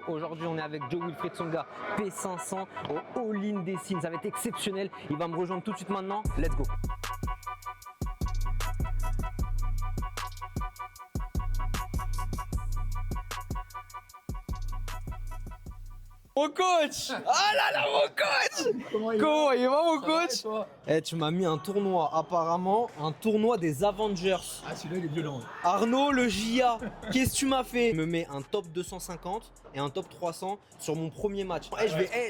Aujourd'hui, on est avec Joe Wilfried Tsonga, P500 au all-in des signes. Ça va être exceptionnel. Il va me rejoindre tout de suite maintenant. Let's go. Mon coach! Ah là là, mon coach! Comment il va mon coach? Eh, tu m'as mis un tournoi, apparemment, un tournoi des Avengers. Ah, celui-là, il est violent. Arnaud, le JA, qu'est-ce que tu m'as fait? Je me mets un top 250 et un top 300 sur mon premier match.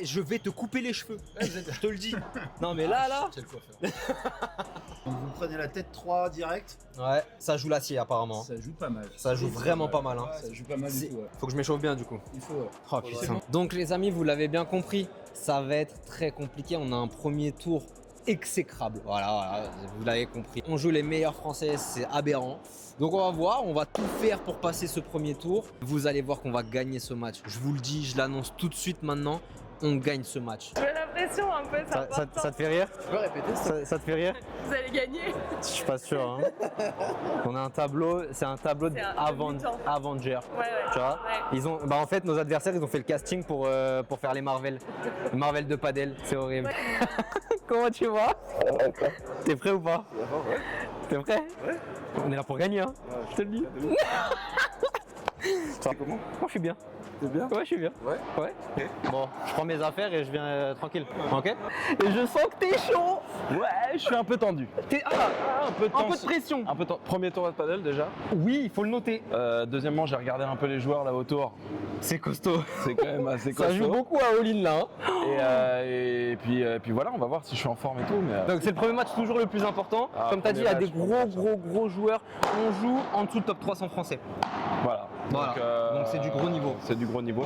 Je vais te couper les cheveux. Je te le dis. Non, mais là. C'est le coiffeur. Vous prenez la tête 3 direct. Ouais, ça joue l'acier, apparemment. Ça joue pas mal. Ça joue vraiment pas mal. Hein. Ça joue pas mal du tout. Ouais. Faut que je m'échauffe bien, du coup. Il faut. Ouais. Oh putain. Donc, les amis, vous l'avez bien compris, ça va être très compliqué. On a un premier tour exécrable. Voilà, vous l'avez compris. On joue les meilleurs Français, c'est aberrant. Donc on va voir, on va tout faire pour passer ce premier tour. Vous allez voir qu'on va gagner ce match. Je vous le dis, je l'annonce tout de suite maintenant. On gagne ce match. J'ai la pression un peu, Ça te fait rire? Tu peux répéter Ça te fait rire? Vous allez gagner. Je suis pas sûr. Hein. On a un tableau, c'est un tableau d'Avengers. Ouais. Tu vois? Ouais. Ils ont, en fait, nos adversaires, ils ont fait le casting pour faire les Marvel. Le Marvel de Padel, c'est horrible. Ouais. Comment tu vois? T'es prêt ou pas? T'es prêt? Ouais. On est là pour gagner, hein. Ouais, je te le dis. Ça va comment? Moi, je suis bien. T'es bien? Ouais, je suis bien. Ouais. Okay. Bon, je prends mes affaires et je viens tranquille. Ok? Et je sens que t'es chaud. Ouais, je suis un peu tendu. Un peu de pression. Un peu Premier tour de padel déjà. Oui, il faut le noter. Deuxièmement, j'ai regardé un peu les joueurs là autour. C'est costaud. C'est quand même assez costaud. Ça joue beaucoup à all-in là. Hein. Et puis voilà, on va voir si je suis en forme et tout. Mais, Donc c'est le premier match toujours le plus important. Comme tu as dit, il y a des gros joueurs. On joue en dessous de top 300 français. Voilà. Donc c'est du gros niveau. C'est du gros niveau.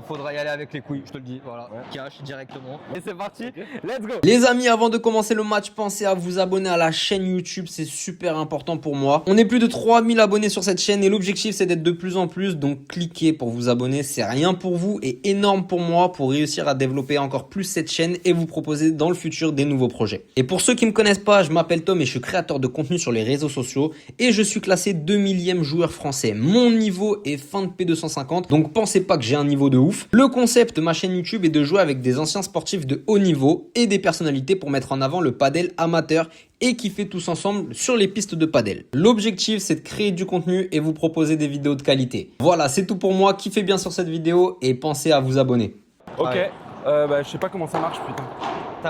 Faudra y aller avec les couilles, je te le dis. Voilà. Ouais. Cash directement. Et c'est parti. Okay. Let's go. Les amis, avant de commencer le match, pensez à vous abonner à la chaîne YouTube. C'est super important pour moi. On est plus de 3000 abonnés sur cette chaîne et l'objectif c'est d'être de plus en plus. Donc cliquez pour vous abonner. C'est rien pour vous et énorme pour moi pour réussir à développer encore plus cette chaîne et vous proposer dans le futur des nouveaux projets. Et pour ceux qui me connaissent pas, je m'appelle Tom et je suis créateur de contenu sur les réseaux sociaux et je suis classé 2000e joueur français. Mon niveau est fin de P250, donc pensez pas que j'ai un niveau de ouf. Le concept de ma chaîne YouTube est de jouer avec des anciens sportifs de haut niveau et des personnalités pour mettre en avant le padel amateur et kiffer tous ensemble sur les pistes de padel. L'objectif c'est de créer du contenu et vous proposer des vidéos de qualité. Voilà, c'est tout pour moi, kiffez bien sur cette vidéo et pensez à vous abonner. Ok, je sais pas comment ça marche putain.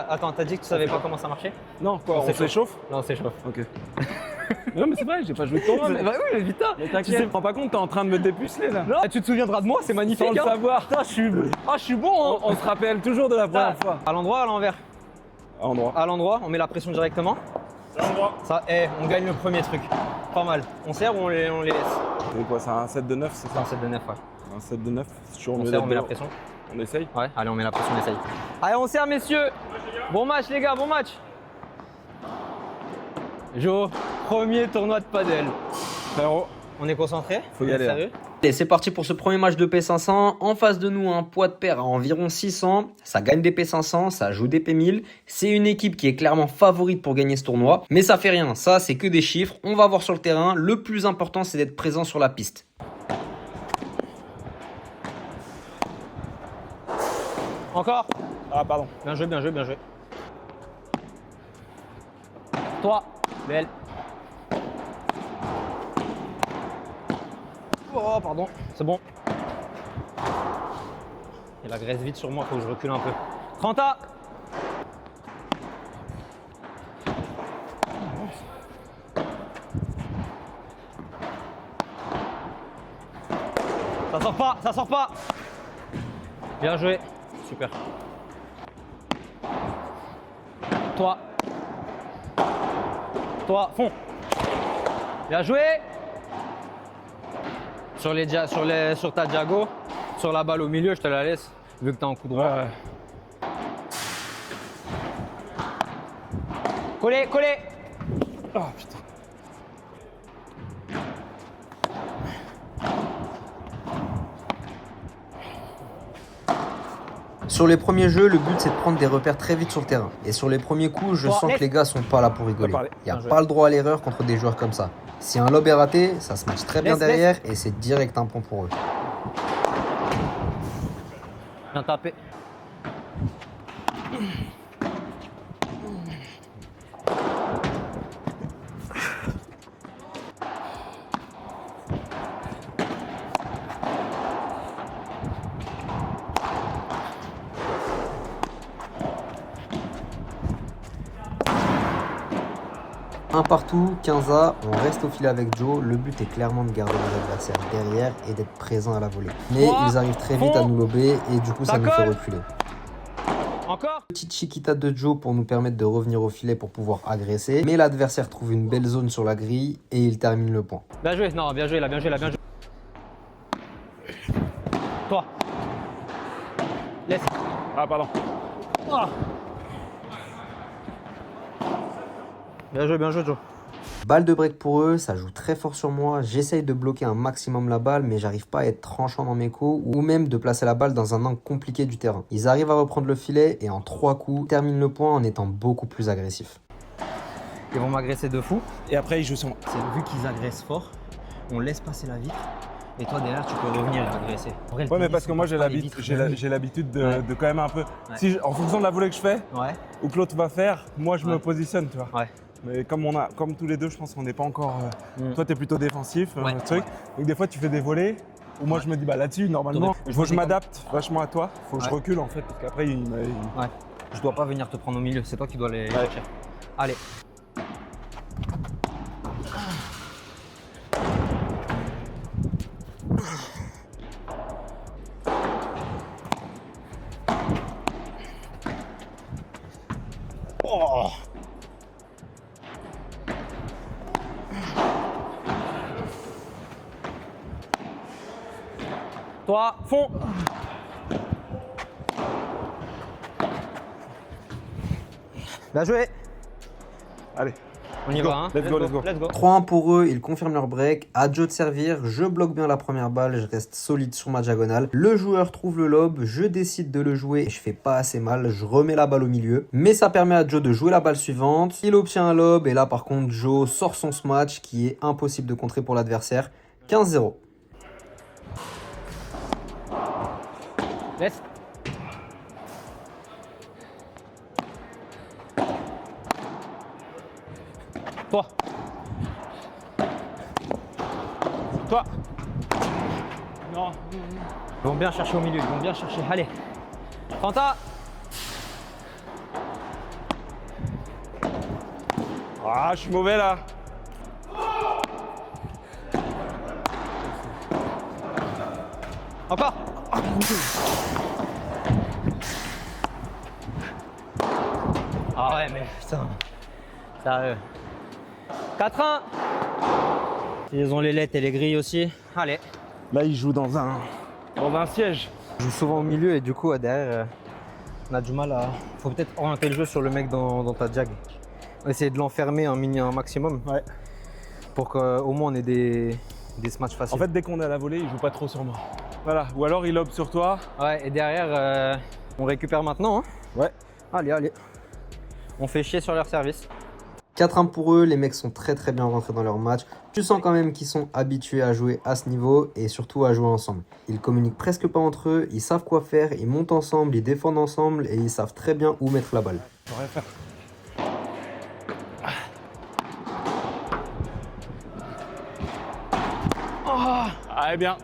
Attends, t'as dit que tu savais pas comment ça marchait? Non, quoi, on s'échauffe? Non, on s'échauffe. Ok. Non mais c'est vrai, j'ai pas joué de tournoi. Bah oui, mais putain. Mais t'inquiète, tu te rends pas compte, t'es en train de me dépuceler là. Non, tu te souviendras de moi, c'est magnifique. Sans le savoir. Putain, je suis bon. Hein. On se rappelle toujours de la première fois. À l'endroit, à l'envers? À l'endroit. À l'endroit, on met la pression directement. À l'endroit. Ça, on gagne le premier truc. Pas mal. On sert ou on les laisse? C'est quoi, c'est un 7 de 9, c'est ça? Un 7 de 9, ouais. Un 7 de 9, c'est toujours mieux. On met la pression. On essaye? Ouais, allez, on met la pression, on essaye. Allez, on sert, messieurs. Bon match, les gars, bon match. Jo, premier tournoi de padel. Frérot, on est concentré? Faut y aller. Sérieux? Et c'est parti pour ce premier match de P500. En face de nous, un poids de paire à environ 600. Ça gagne des P500, ça joue des P1000. C'est une équipe qui est clairement favorite pour gagner ce tournoi. Mais ça fait rien, ça c'est que des chiffres. On va voir sur le terrain. Le plus important, c'est d'être présent sur la piste. Encore? Ah pardon. Bien joué, bien joué, bien joué. Toi, belle. Oh, pardon, c'est bon. Il y a la graisse vite sur moi, faut que je recule un peu. 30 A. Ça sort pas, ça sort pas. Bien joué, super. Toi. Toi, fond. Bien joué. Sur ta diago, sur la balle au milieu, je te la laisse, vu que t'es en coup droit. Ouais. Collé, collé. Oh putain. Sur les premiers jeux, le but c'est de prendre des repères très vite sur le terrain. Et sur les premiers coups, je sens que les gars sont pas là pour rigoler. Il n'y a pas le droit à l'erreur contre des joueurs comme ça. Si un lob est raté, ça se match très bien derrière et c'est direct un point pour eux. Bien tapé. Un partout, 15A, on reste au filet avec Joe. Le but est clairement de garder les adversaires derrière et d'être présent à la volée. Mais ils arrivent très vite à nous lober et du coup ça nous fait reculer. Encore. Petite chiquita de Joe pour nous permettre de revenir au filet pour pouvoir agresser. Mais l'adversaire trouve une belle zone sur la grille et il termine le point. Bien joué, non, bien joué là, bien joué là, bien joué. Toi. Laisse. Ah, pardon. Oh. Bien joué Joe. Balle de break pour eux, ça joue très fort sur moi. J'essaye de bloquer un maximum la balle, mais j'arrive pas à être tranchant dans mes coups ou même de placer la balle dans un angle compliqué du terrain. Ils arrivent à reprendre le filet et en 3 coups, terminent le point en étant beaucoup plus agressifs. Ils vont m'agresser de fou. Et après, il joue sur moi. C'est vu qu'ils agressent fort, on laisse passer la vitre. Et toi derrière tu peux revenir et agresser. Ouais, mais parce que moi j'ai l'habitude de quand même un peu. Ouais. Si en fonction de la volée que je fais Ouais. ou que l'autre va faire, moi je me Ouais. positionne, tu vois. Ouais. Mais comme tous les deux, je pense qu'on n'est pas encore. Toi, t'es plutôt défensif, Ouais. truc. Donc des fois, tu fais des volées où moi je me dis bah là-dessus, normalement, il faut que je m'adapte vachement à toi. Il faut que je recule en fait, parce qu'après Ouais. Je dois pas venir te prendre au milieu, c'est toi qui dois les chercher. Allez. Oh. Toi, fond. Bien joué. Allez. On y va, hein. Let's go. 3-1 pour eux, ils confirment leur break. À Joe de servir, je bloque bien la première balle, je reste solide sur ma diagonale. Le joueur trouve le lob, je décide de le jouer et je fais pas assez mal, je remets la balle au milieu. Mais ça permet à Joe de jouer la balle suivante. Il obtient un lob et là par contre Joe sort son smash qui est impossible de contrer pour l'adversaire. 15-0. Laisse. Toi. Toi. Non. Ils vont bien chercher au milieu, ils vont bien chercher. Allez. Fanta. Ah, je suis mauvais là. Encore. Ah ouais, mais putain. Sérieux. 4-1. Ils ont les lettres et les grilles aussi. Allez. Là, il joue dans un siège. Je joue souvent au milieu et du coup derrière on a du mal à. Faut peut-être orienter le jeu sur le mec dans ta jag. Essayer de l'enfermer un maximum. Ouais. Pour qu'au moins on ait des smash faciles. En fait, dès qu'on est à la volée, il joue pas trop sur moi. Voilà. Ou alors il lobe sur toi. Ouais, et derrière on récupère maintenant. Hein. Ouais. Allez. On fait chier sur leur service. 4-1 pour eux, les mecs sont très bien rentrés dans leur match. Tu sens quand même qu'ils sont habitués à jouer à ce niveau et surtout à jouer ensemble. Ils communiquent presque pas entre eux, ils savent quoi faire, ils montent ensemble, ils défendent ensemble et ils savent très bien où mettre la balle. Je peux rien faire. Ah, bien.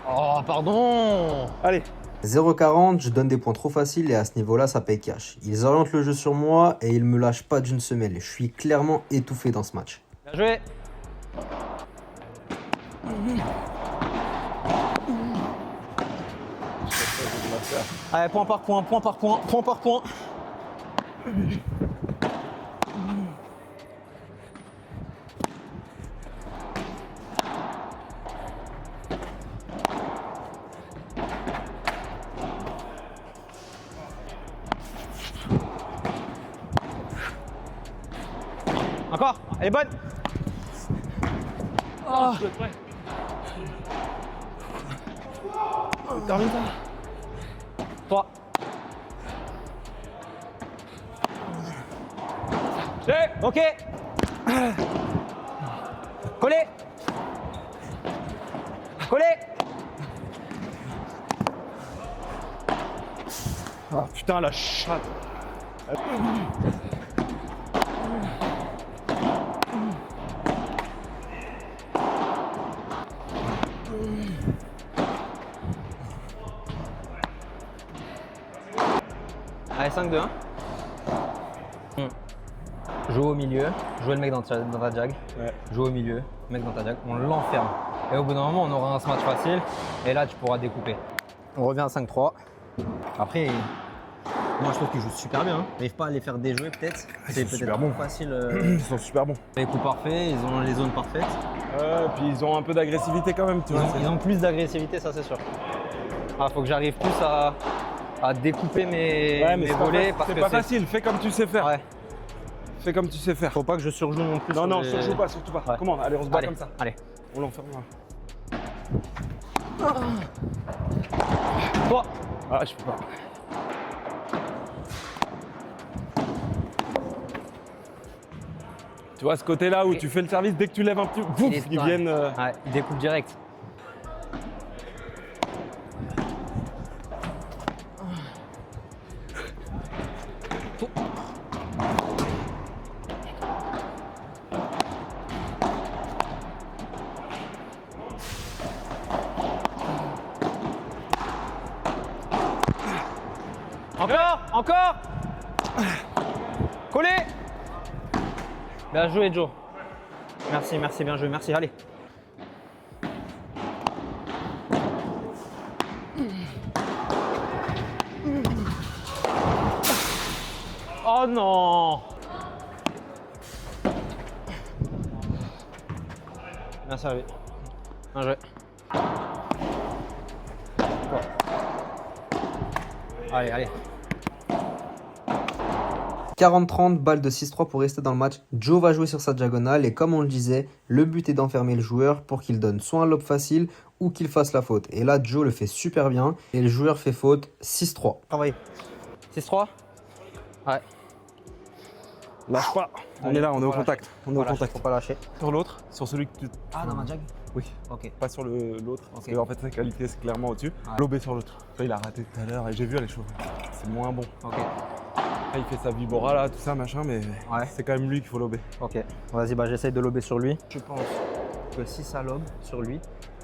Oh pardon. Allez. 0-40, je donne des points trop faciles et à ce niveau-là, ça paye cash. Ils orientent le jeu sur moi et ils me lâchent pas d'une semelle. Je suis clairement étouffé dans ce match. Bien joué. Allez, point par point. Encore, elle est bonne. Oh. Termine ça. 3. Ok. Collé. Collé. Ah putain, la chatte. Allez, 5-2-1. Joue au milieu, jouez le mec dans ta jag. Ouais. Joue au milieu, mec dans ta jag. On l'enferme. Et au bout d'un moment, on aura un smash facile. Et là, tu pourras découper. On revient à 5-3. Après, moi je trouve qu'il joue super bien. Il n'arrive pas à les faire déjouer peut-être. C'est peut-être super trop bons. facile. Ils sont super bons. Les coups parfaits, ils ont les zones parfaites. Puis ils ont un peu d'agressivité quand même, tu vois. Ils ont plus d'agressivité, ça c'est sûr. Ah, faut que j'arrive plus à découper mes volets. C'est pas facile, fais comme tu sais faire. Ouais. Fais comme tu sais faire. Faut pas que je surjoue non plus. Non, sur non, les- surjoue pas, surtout pas. Ouais. Comment? Allez, on se bat Allez, comme ça. allez. On l'enferme là. Toi. Ah, je peux pas. Tu vois ce côté-là où tu fais le service, dès que tu lèves un petit, bouf, est ils dingue. viennent. Ouais, il découpe direct. Encore, encore. Collé. Bien joué, Joe. Merci, merci, bien joué, merci, allez. Oh non. Bien servi. Bien joué. Allez, allez. 40-30, balle de 6-3 pour rester dans le match. Joe va jouer sur sa diagonale et comme on le disait, le but est d'enfermer le joueur pour qu'il donne soit un lob facile ou qu'il fasse la faute. Et là, Joe le fait super bien et le joueur fait faute 6-3. Travaillez. 6-3. Ouais. Lâche pas. On Allez, est là, on est au faut pas contact. On est au Voilà, contact. faut pas lâcher. Sur l'autre, sur celui que tu. Ah, dans ma jag. Oui. Ok. Pas sur l'autre, parce Ok. que en fait sa qualité c'est clairement au-dessus. Ouais. Lobé sur l'autre. Ça, il a raté tout à l'heure et j'ai vu à l'échauffe. C'est moins bon. Ok. Là, il fait sa vibora là, tout ça machin, mais Ouais. c'est quand même lui qu'il faut lober. Ok. Vas-y, bah j'essaye de lober sur lui. Je pense que si ça lobe sur lui,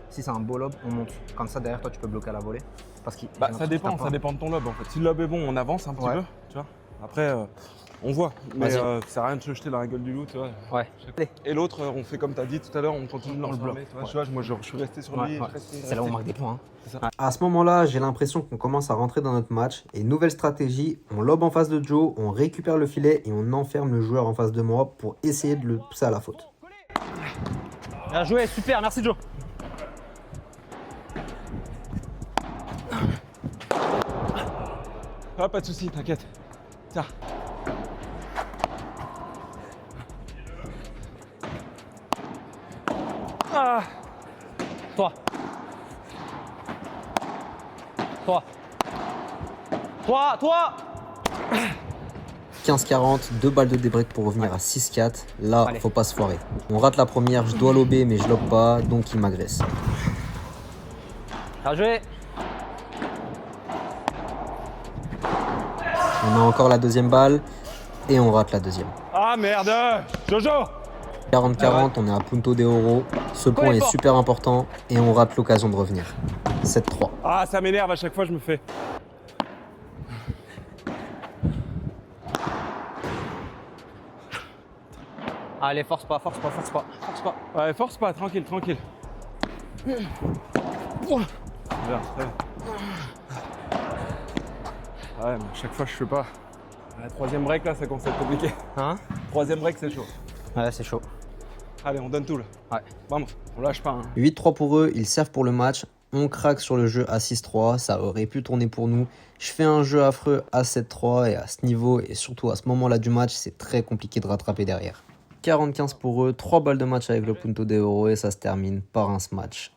si c'est un beau lob, on monte. Comme ça, derrière toi, tu peux bloquer à la volée. Parce qu'il. Bah ça dépend de ton lob en fait. Si le lob est bon, on avance un petit Ouais. peu, tu vois. Après, on voit. Mais Vas-y. ça sert à rien de se jeter dans la gueule du loup, tu vois. Ouais. Allez. Et l'autre, on fait comme tu as dit tout à l'heure, on continue de On le l'enfermer, bloque. tu vois. Ouais. Tu vois, moi je suis resté sur Ouais, lui. ouais. C'est là où on marque des points. Hein. À ce moment-là, j'ai l'impression qu'on commence à rentrer dans notre match. Et nouvelle stratégie, on lobe en face de Joe, on récupère le filet et on enferme le joueur en face de moi pour essayer de le pousser à la faute. Bien joué, super, merci Joe. Ah, pas de soucis, t'inquiète. Tiens. Ah. Toi. Toi. Toi. 15-40, 2 balles de débreak pour revenir à 6-4. Là, Allez. faut pas se foirer. On rate la première, je dois lober mais je lobe pas, donc il m'agresse. Bien joué. On a encore la deuxième balle et on rate la deuxième. Ah merde, Jojo. 40-40, on est à Punto de Oro. Ce point Collez est fort. super important et on rate l'occasion de revenir. 7-3. Ah, ça m'énerve à chaque fois, je me fais. Allez, force pas. Ouais, force pas, tranquille. Bien, très bien. Ouais, mais à chaque fois, je fais pas. La troisième break, là, ça commence à être compliqué. Hein? Troisième break, c'est chaud. Ouais, c'est chaud. Allez, on donne tout, là. Ouais. Vamos, on lâche pas. Hein. 8-3 pour eux, ils servent pour le match. On craque sur le jeu à 6-3, ça aurait pu tourner pour nous. Je fais un jeu affreux à 7-3 et à ce niveau et surtout à ce moment-là du match, c'est très compliqué de rattraper derrière. 45 pour eux, 3 balles de match avec le Punto de Oro et ça se termine par un smash.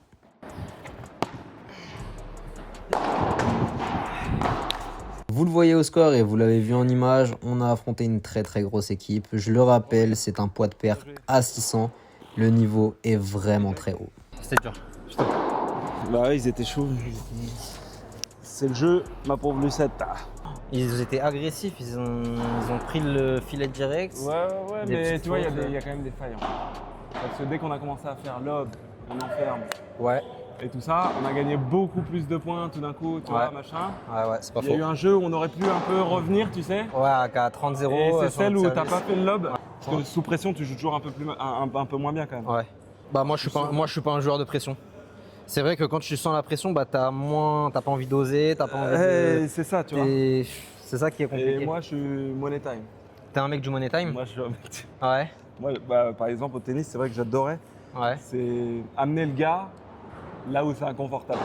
Vous le voyez au score et vous l'avez vu en image, on a affronté une très grosse équipe. Je le rappelle, c'est un poids de paire à 600. Le niveau est vraiment très haut. C'était dur. Bah ouais, ils étaient chauds. C'est le jeu, ma pauvre Lucette. Ils étaient agressifs, ils ont pris le filet direct. Ouais, Des mais petites tu vois, il fautes, y a quand même des failles. En fait. Parce que dès qu'on a commencé à faire lob, on enferme Ouais, et tout ça, on a gagné beaucoup plus de points tout d'un coup, tu vois, Ouais. machin. ouais, c'est pas Il y a eu faux. un jeu où on aurait pu un peu revenir, tu sais. Ouais, à 30-0. Et c'est sur celle notre où t'as service. pas fait le lob. Ouais. Parce que sous pression, tu joues toujours un peu moins bien quand même. Ouais. Bah moi je suis pas un joueur de pression. C'est vrai que quand tu sens la pression, bah t'as pas envie d'oser, t'as pas envie de. C'est ça, tu vois. C'est ça qui est compliqué. Et moi, je suis money time. T'es un mec du money time? Moi, je suis un mec. Ouais. Moi, bah, par exemple, au tennis, c'est vrai que j'adorais. Ouais. C'est amener le gars là où c'est inconfortable.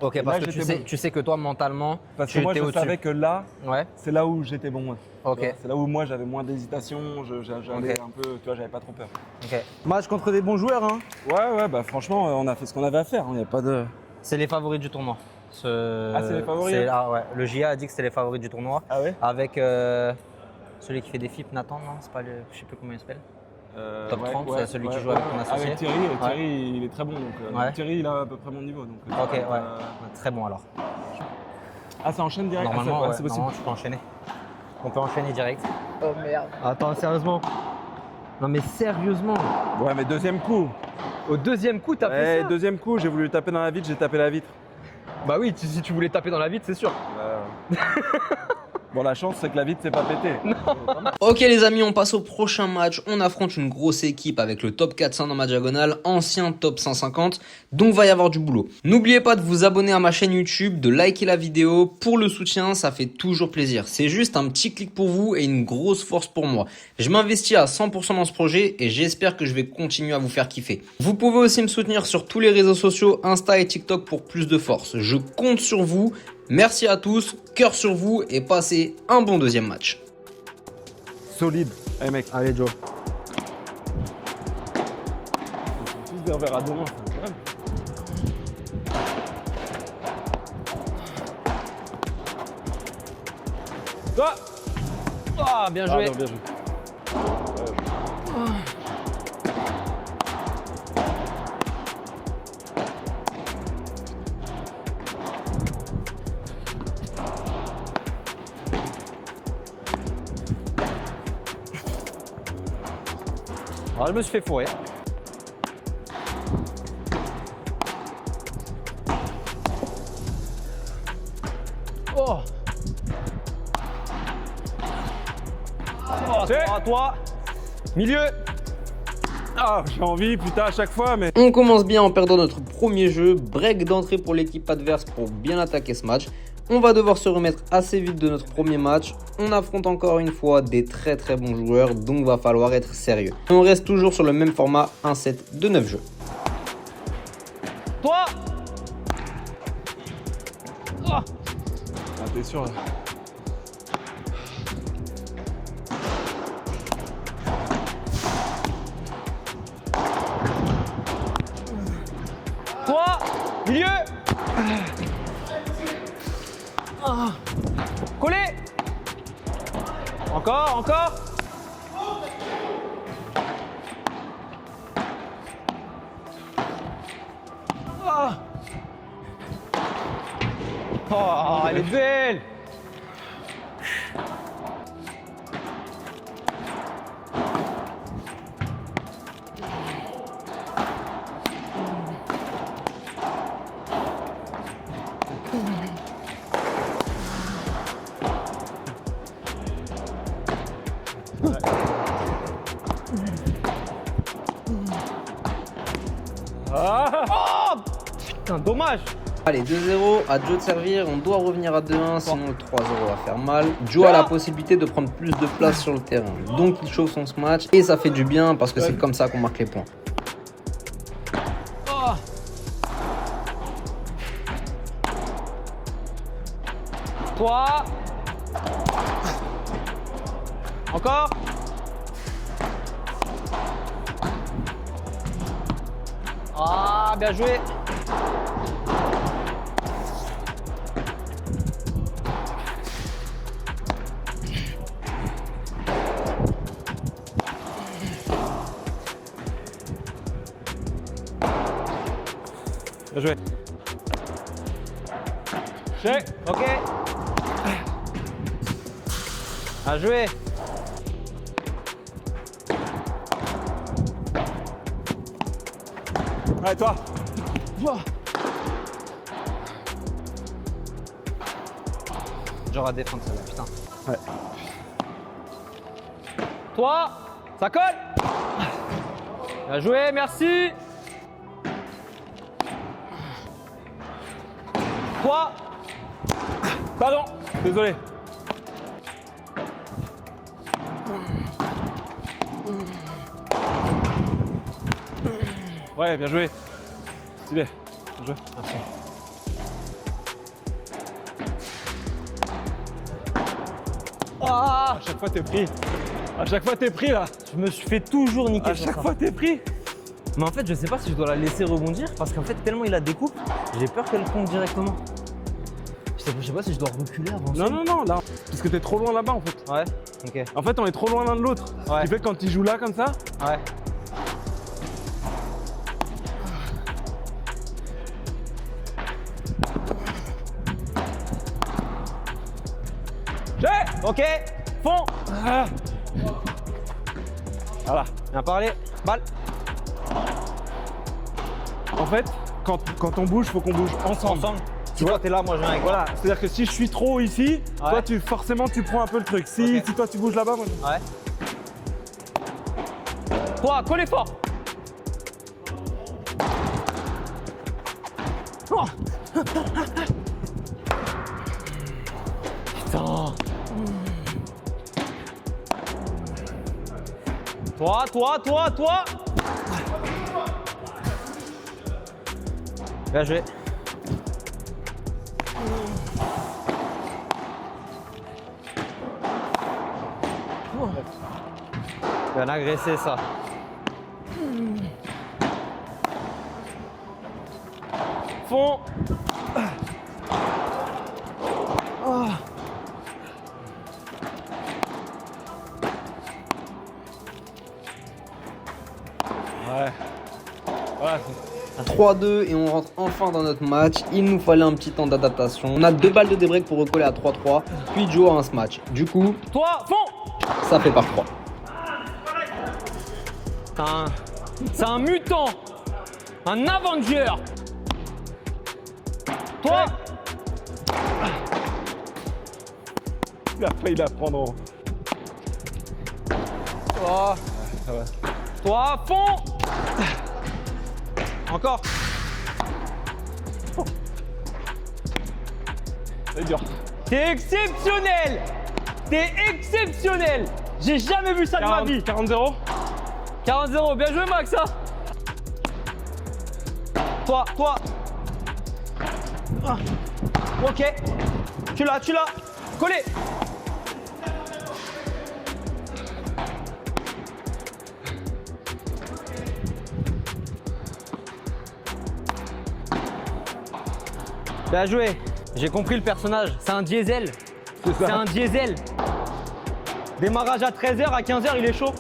Ok, là, parce que j'étais bon. tu sais que toi mentalement, Parce tu que moi, étais je au-dessus. savais que là, Ouais. c'est là où j'étais bon. Ouais. Ok. Tu vois, c'est là où moi, j'avais moins d'hésitation, j'allais Ok. un peu, tu vois, j'avais pas trop peur. Ok. Match contre des bons joueurs, hein. Ouais, bah franchement, on a fait ce qu'on avait à faire. Il n'y a pas de. C'est les favoris du tournoi. Ah, c'est les favoris, hein. Ah ouais. Le JA a dit que c'était les favoris du tournoi. Ah ouais. Avec celui qui fait des FIP, Nathan, non? C'est pas le. Je sais plus comment il s'appelle. Top 30, c'est celui qui joue avec ton associé. Avec Thierry, et Thierry, il est très bon. Donc, Ouais. Thierry, il a à peu près mon niveau. Donc, Ok, ouais. Très bon alors. Ah, ça enchaîne direct. Normalement, ouais, ouais, c'est possible. normalement, tu peux enchaîner. On peut enchaîner direct. Oh merde. Attends, sérieusement. Non mais sérieusement. Ouais, mais deuxième coup. Au deuxième coup, t'as fait ça? Deuxième coup, j'ai voulu taper dans la vitre, j'ai tapé la vitre. Bah oui, si tu voulais taper dans la vitre, c'est sûr. Bon, la chance, c'est que la vitre s'est pas pétée. Ok les amis, on passe au prochain match. On affronte une grosse équipe avec le top 400 dans ma diagonale, ancien top 150. Donc va y avoir du boulot. N'oubliez pas de vous abonner à ma chaîne YouTube, de liker la vidéo. Pour le soutien, ça fait toujours plaisir. C'est juste un petit clic pour vous et une grosse force pour moi. Je m'investis à 100% dans ce projet et j'espère que je vais continuer à vous faire kiffer. Vous pouvez aussi me soutenir sur tous les réseaux sociaux, Insta et TikTok pour plus de force. Je compte sur vous. Merci à tous, cœur sur vous et passez un bon deuxième match. Solide. Allez, mec. Allez Joe. Tous des revers à deux mains, c'est incroyable. Toi. Ah, bien joué. Bien joué. Alors, je me suis fait fourrer. Oh. Oh, à toi. Milieu. Ah, j'ai envie, putain, à chaque fois, mais. On commence bien en perdant notre premier jeu, break d'entrée pour l'équipe adverse pour bien attaquer ce match. On va devoir se remettre assez vite de notre premier match. On affronte encore une fois des très bons joueurs, donc va falloir être sérieux. On reste toujours sur le même format, un set de 9 jeux. Toi. Oh. Ah, t'es sûr là. Toi. Milieu. Collé. Encore. Oh, elle est belle. Oh, putain, dommage. Allez, 2-0, à Joe de servir, on doit revenir à 2-1, sinon le 3-0 va faire mal. Joe a la possibilité de prendre plus de place sur le terrain, donc il chauffe son match et ça fait du bien parce que c'est comme ça qu'on marque les points. Oh. Toi. Encore. Ah, bien joué. Bien joué. Check. Ok. À jouer. Allez, toi. Genre à défendre celle-là, putain. Ouais. Toi, ça colle. Bien joué, merci. Toi. Pardon. Désolé. Ouais, bien joué. Stylé. Bien joué. Merci. Ah, À chaque fois, t'es pris. À chaque fois, t'es pris là. Je me suis fait toujours niquer À sur chaque ça. fois, t'es pris. Mais en fait, je sais pas si je dois la laisser rebondir parce qu'en fait, tellement il la découpe, j'ai peur qu'elle tombe directement. Je sais pas si je dois reculer, avancer. Non, non, non, là. Parce que t'es trop loin là-bas en fait. ouais, ok, En fait, on est trop loin l'un de l'autre. Ouais. Ce qui fait que quand il joue là comme ça, ouais. Ok, fond. ah. Voilà. Bien parlé, balle. En fait, quand on bouge, faut qu'on bouge ensemble. Tu vois, t'es là, moi je viens avec. Voilà, c'est-à-dire que si je suis trop ici, Ouais. toi forcément tu prends un peu le truc. Si, Ok. si toi tu bouges là-bas, moi. Ouais. Toi, collez fort. Oh. Putain. Toi. Bien joué. Bien agressé ça. Fond. Ouais. Voilà, 3-2 et on rentre enfin dans notre match. Il nous fallait un petit temps d'adaptation. On a 2 balles de débreak pour recoller à 3-3, puis Joe a un smash. Du coup, Toi, fond. ça fait par 3. C'est un mutant. Un Avenger. Toi. il a failli la prendre en haut. Toi. Ça va. Toi, fond. Encore. C'est dur. T'es exceptionnel. T'es exceptionnel. J'ai jamais vu ça de ma vie. 40-0. 40-0, bien joué Max hein. Toi. Ah. Ok. Tu l'as. Collé. Bien joué. J'ai compris le personnage. C'est un diesel. C'est C'est un diesel. Démarrage à 13h, à 15h, il est chaud.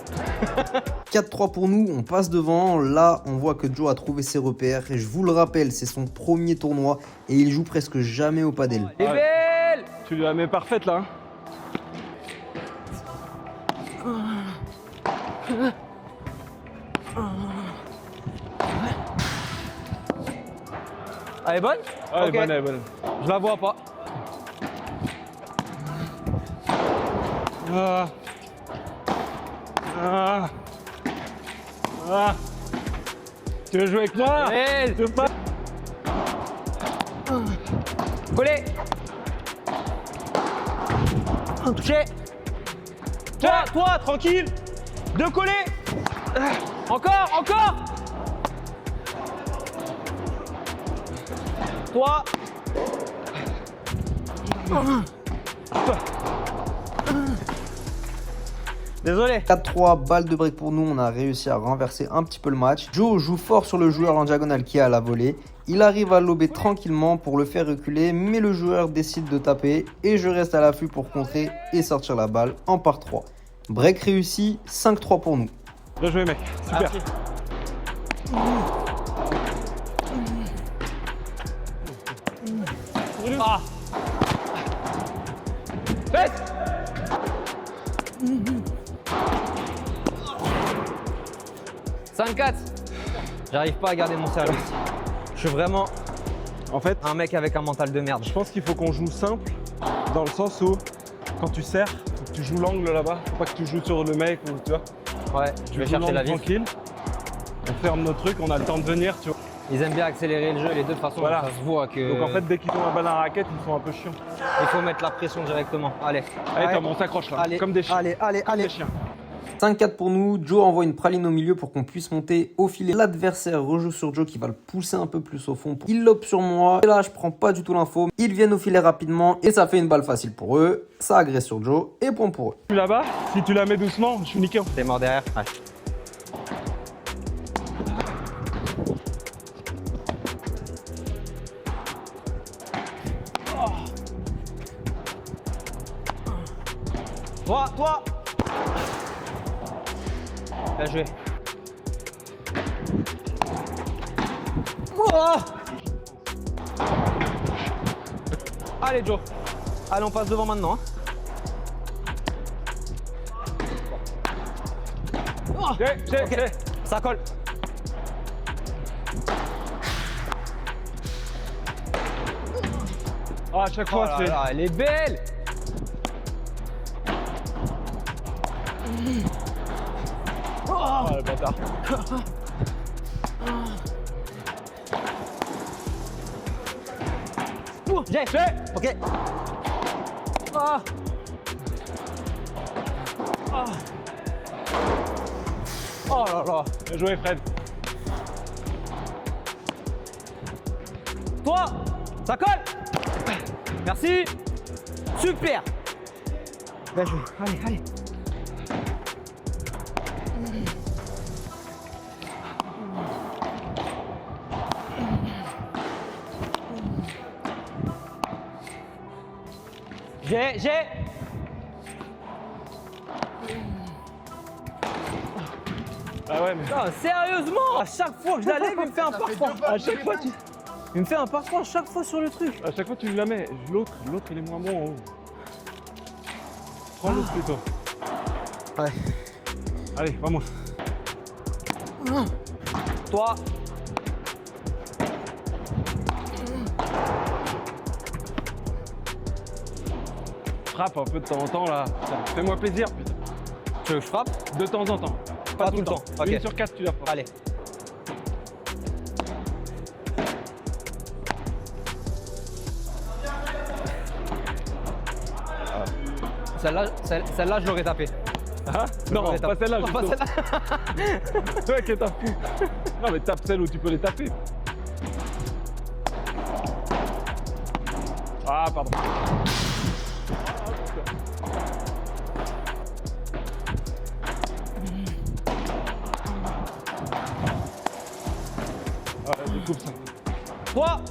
4-3 pour nous, on passe devant. Là, on voit que Joe a trouvé ses repères. Et je vous le rappelle, c'est son premier tournoi et il joue presque jamais au padel. Et Ouais. belle. Tu la mets parfaite là. Elle est bonne? Ouais, Ok. elle est bonne. Je la vois pas. Ah. Ah. Ah. Tu veux jouer avec moi? Belle. Tu veux pas? Collé. Touché. Toi, tranquille. Deux collés. Encore. Toi. Désolé. 4-3, balle de break pour nous, on a réussi à renverser un petit peu le match. Joe joue fort sur le joueur en diagonale qui est à la volée. Il arrive à lober tranquillement pour le faire reculer, mais le joueur décide de taper et je reste à l'affût pour contrer et sortir la balle en par 3. Break réussi, 5-3 pour nous. Bien joué mec, super. Merci. 4. J'arrive pas à garder mon service. Je suis vraiment En fait, un mec avec un mental de merde. je pense qu'il faut qu'on joue simple dans le sens où quand tu sers, faut que tu joues l'angle là-bas. Faut pas que tu joues sur le mec ou tu vois. Ouais, je Tu vais joues chercher l'angle la vie. tranquille. On ferme nos trucs, on a le temps de venir, tu vois. Ils aiment bien accélérer le jeu, les deux de toute façon, Voilà. ça se voit que. Donc en fait, dès qu'ils ont la balle à la raquette, ils sont un peu chiants. il faut mettre la pression directement. Allez. Allez, Tom, on s'accroche là, Allez, comme des chiens. allez, allez, Comme allez. des chiens. 5-4 pour nous, Joe envoie une praline au milieu pour qu'on puisse monter au filet. L'adversaire rejoue sur Joe qui va le pousser un peu plus au fond. Il lobe sur moi, et là je prends pas du tout l'info. Ils viennent au filet rapidement et ça fait une balle facile pour eux. Ça agresse sur Joe et point pour eux. Tu là-bas, si tu la mets doucement, je suis niqué. T'es mort derrière. Ouais. Toi. Bien joué. Oh. Allez Joe. Allez, on passe devant maintenant. J'ai. Ça colle. Ah, à chaque Oh fois, là c'est. là, elle est belle. Ah, le bâtard. J'ai. Ok. Ah. Ah. Oh là là. Bien joué, Fred. Toi, ça colle. Merci. Super. Bien joué. Allez. J'ai. Ah ouais, mais. Non, sérieusement, à chaque fois que je la lève, il me fait un parfum. À chaque fois, Il me fait un parfum à chaque fois sur le truc. à chaque fois, tu la mets. L'autre, il est moins bon en haut. Prends l'autre plutôt. Ouais. Allez, vamos. Toi. Frappe un peu de temps en temps là. Putain, fais-moi plaisir, putain. Tu veux que je frappe? De temps en temps. Pas tout le temps. Ok. 1 sur 4, tu la frappes. Allez. Celle-là, je l'aurais tapé. Ah non, l'aurais pas tapé. celle-là, Non, pas justement. celle-là. Ouais, que t'as fou. Non, mais tape celle où tu peux les taper. Ah, pardon. Ah, vas-y, coupe ça. Toi.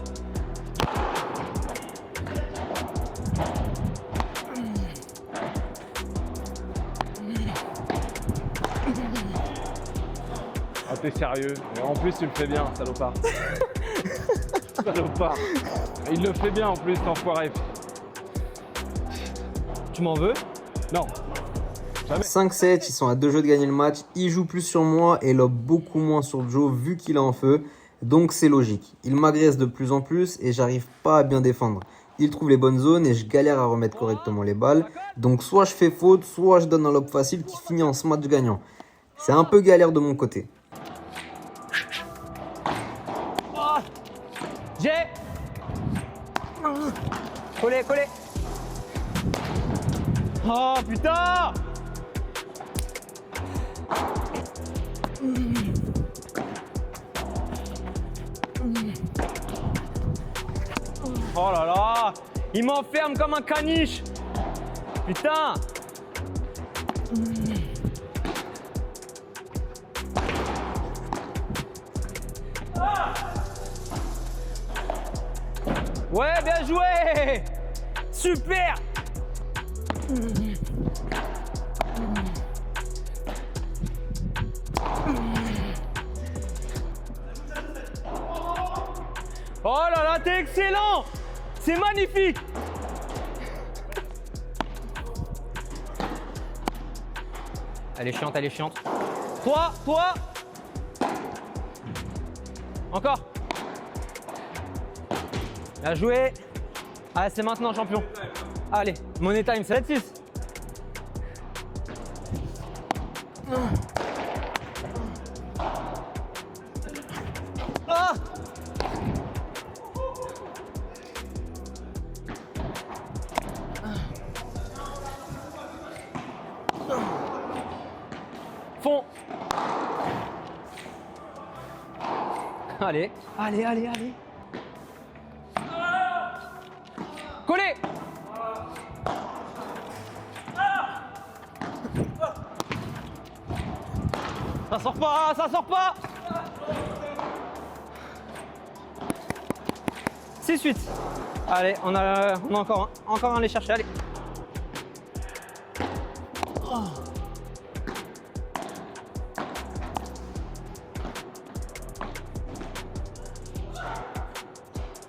Ah, t'es sérieux. Et en plus, tu le fais bien, salopard. Salopard. Il le fait bien en plus, enfoiré. Tu m'en veux? Non. 5-7, ils sont à 2 jeux de gagner le match. Il joue plus sur moi et lobe beaucoup moins sur Joe vu qu'il est en feu. Donc c'est logique. Il m'agresse de plus en plus et j'arrive pas à bien défendre. Il trouve les bonnes zones et je galère à remettre correctement les balles. Donc soit je fais faute, soit je donne un lob facile qui finit en match gagnant. C'est un peu galère de mon côté. J'ai. Collé. Oh putain. Oh là là. Il m'enferme comme un caniche. Putain. Ouais, bien joué. Super. Oh là là, t'es excellent. C'est magnifique. Elle est chiante. Toi. Encore. Bien joué. Allez, c'est maintenant, champion. Allez, money time, c'est 7-6. Ah! Fond. Allez, allez, allez, allez. Collé. Ça sort pas, ça sort pas. 6-8. Allez, on a encore un à aller chercher, allez.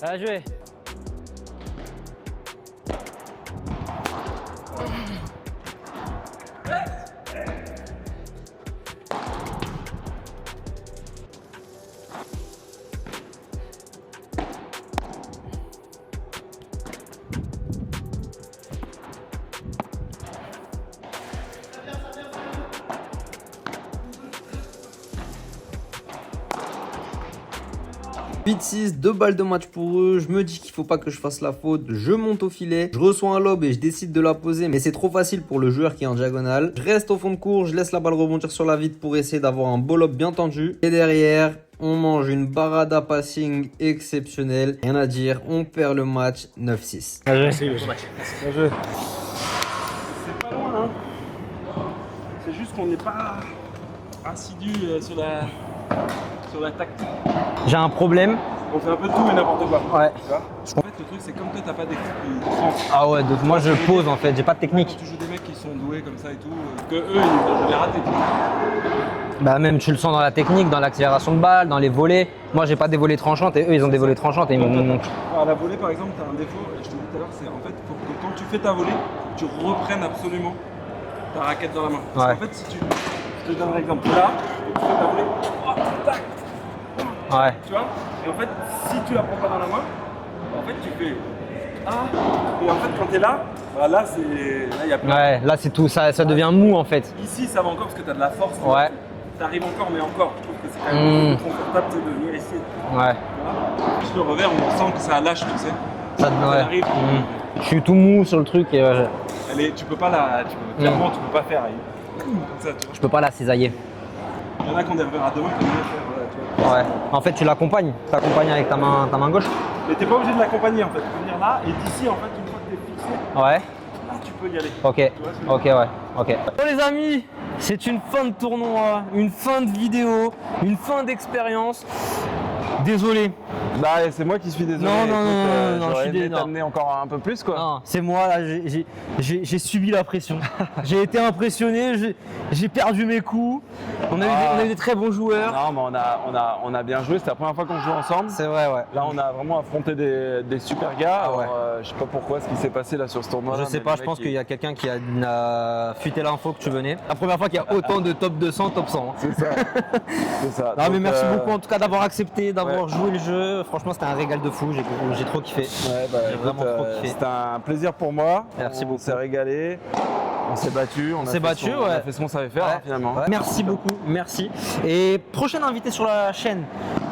Bien joué. Vite 6, 2 balles de match pour eux. Je me dis qu'il faut pas que je fasse la faute. Je monte au filet. Je reçois un lob et je décide de la poser. Mais c'est trop facile pour le joueur qui est en diagonale. Je reste au fond de cours. Je laisse la balle rebondir sur la vitre pour essayer d'avoir un beau lob bien tendu. Et derrière, on mange une barada passing exceptionnelle. Rien à dire. On perd le match 9-6. Bien joué. C'est pas loin, hein. C'est juste qu'on n'est pas assidu sur la tactique. J'ai un problème. On fait un peu de tout et n'importe quoi. Ouais. Tu vois. En fait, le truc, c'est comme toi, t'as pas d'équipe qui trempe. Ah ouais, donc moi je pose en fait, j'ai pas de technique. Tu joues des mecs qui sont doués comme ça et tout, que eux, ils vont jamais rater. Bah même tu le sens dans la technique, dans l'accélération de balle, dans les volets. Moi j'ai pas des volets tranchantes et eux ils ont des volets tranchantes et ils m'ont... À la volée, par exemple, t'as un défaut, je te dis tout à l'heure, c'est en fait, faut que quand tu fais ta volée, tu reprennes absolument ta raquette dans la main. Parce Ouais. qu'en fait, si tu... Je te donne un exemple. Là, tu fais ta volée, hop, tac. Ouais. Tu vois. Et en fait, si tu la prends pas dans la main, en fait, tu fais ah. Et en fait, quand t'es là, bah là, c'est là, il y a plein. Ouais, là c'est tout, ça devient mou en fait. Ici, ça va encore parce que t'as de la force. Ouais. T'arrives encore, mais encore. Je trouve que c'est quand même plus confortable de venir ici. Ouais. Voilà. Juste le revers, on sent que ça lâche, tu sais. Ça, Quand ouais. elle arrive, Je suis tout mou sur le truc et tu peux pas la. Clairement, tu peux pas faire. Comme ça, tu vois. je peux pas la cisailler. Il y en a qui ont des revers à deux mains qui peuvent faire. Voilà, tu vois. Ouais. En fait tu l'accompagnes avec ta main gauche. Mais t'es pas obligé de l'accompagner en fait. Tu peux venir là et d'ici, en fait, une fois que t'es fixé, Ouais. là, tu peux y aller. Ok, vois, ok, ouais, ok. Bon les amis, c'est une fin de tournoi, une fin de vidéo, une fin d'expérience. Désolé. Bah, c'est moi qui suis désolé. Non, non, non, non, je suis aimé désolé. t'amener encore un peu plus quoi. Non, c'est moi là, j'ai subi la pression. J'ai été impressionné, j'ai perdu mes coups. On a eu des très bons joueurs. Non, mais on a bien joué. C'était la première fois qu'on joue ensemble. C'est vrai, ouais. Là, on a vraiment affronté des super gars. Ah ouais. Alors, je sais pas pourquoi ce qui s'est passé là sur ce tournoi. Je sais pas, je pense qu'il y a quelqu'un qui a fuité l'info que tu venais. La première fois qu'il y a autant de top 200, top 100. Hein. C'est ça. C'est ça. Non mais Donc, merci beaucoup en tout cas d'avoir accepté, d'avoir ouais. joué le jeu. Franchement c'était un régal de fou, j'ai trop kiffé. Ouais, bah, J'ai écoute, vraiment trop kiffé. C'était un plaisir pour moi. Merci beaucoup. On s'est régalé. On s'est battu. On s'est battu, On a ouais. fait ce qu'on savait faire Ouais. hein, finalement. Ouais. Merci beaucoup, merci. Et prochain invité sur la chaîne,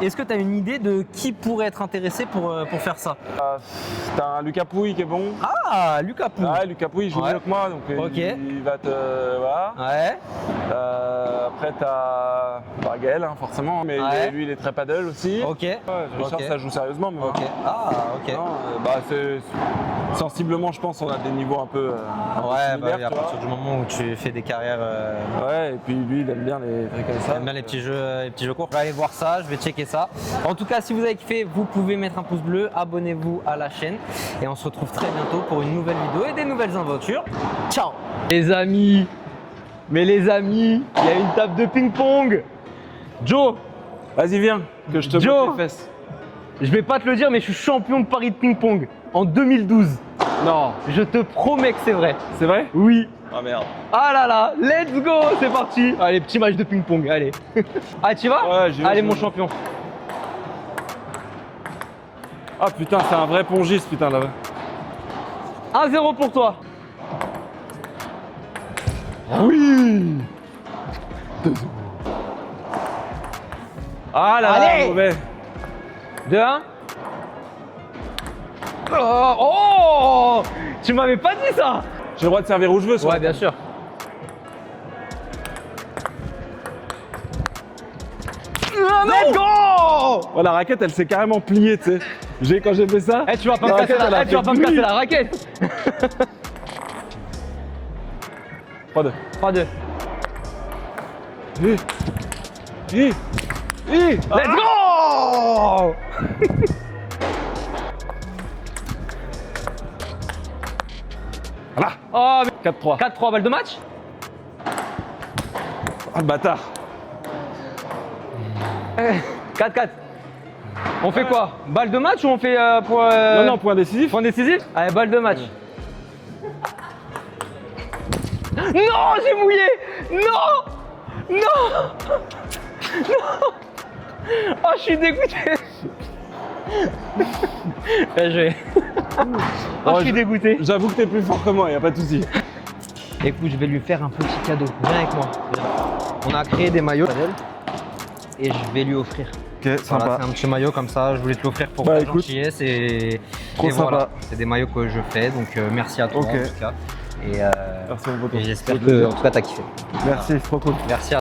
est-ce que tu as une idée de qui pourrait être intéressé pour faire ça? T'as un Lucas Pouille qui est bon. Ah, Lucas Pou. Ouais, Lucas Pouille il joue Ouais. mieux que moi donc Ok. il va te. Voilà. Ouais, Après t'as Gaël hein, forcément, mais Ouais. lui il est très paddle aussi. ok. Ouais, Richard Ok. ça joue sérieusement mais Ok. Ah, ok. non, bah, sensiblement je pense on a des niveaux un peu Ouais, similaires, bah, à tu vois. partir du moment où tu fais des carrières. Ouais, et puis lui il aime bien les trucs comme ça. J'aime bien les petits jeux courts. Je vais aller voir ça, je vais checker ça. En tout cas, si vous avez kiffé, vous pouvez mettre un pouce bleu, abonnez-vous à la chaîne et on se retrouve très bientôt pour une nouvelle vidéo et des nouvelles aventures. Ciao les amis, il y a une table de ping-pong. Joe, Vas-y viens, que je te Joe. bloque les fesses. je vais pas te le dire, mais je suis champion de Paris de ping-pong en 2012. Non, Je te promets que c'est vrai. c'est vrai? Oui. Ah merde. Ah là là, let's go, c'est parti. Allez, petit match de ping-pong, allez. Ah, tu vas? Ouais, j'y vais, Allez, j'y mon vais. champion. Ah putain, c'est un vrai pongiste, putain, là-bas. 1-0 pour toi. Oui. Ah là là, Allez. mauvais. 2-1. Oh, tu m'avais pas dit ça. J'ai le droit de servir où je veux, ça. Ouais, bien sûr. Let's go. Oh, la raquette, elle s'est carrément pliée, tu sais. Quand j'ai fait ça. Eh, tu vas pas me la casser raquette, elle a tu vas fait pas me pli. casser la raquette. 3-2. 3-2. Let's go. Voilà. Oh, 4-3. 4-3 balles de match. Ah, le bâtard. 4-4. On fait quoi? Balle de match ou on fait pour. Non, non, point décisif. Point décisif? Allez, balle de match. Non, j'ai mouillé! Non! Non! Non! Oh, je suis dégoûté! Bien joué. Oh, je suis dégoûté. J'avoue que t'es plus fort que moi, y a pas de souci. Écoute, je vais lui faire un petit cadeau. Viens avec moi. On a créé des maillots et je vais lui offrir. Ok, Voilà, c'est un petit maillot comme ça, je voulais te l'offrir pour Bah, ta écoute, gentillesse et trop et voilà, sympa. c'est des maillots que je fais, donc merci à toi Ok. en tout cas. Et Merci mon poteau. j'espère Avec que plaisir. en tout cas t'as kiffé. Merci, c'est trop cool. Merci à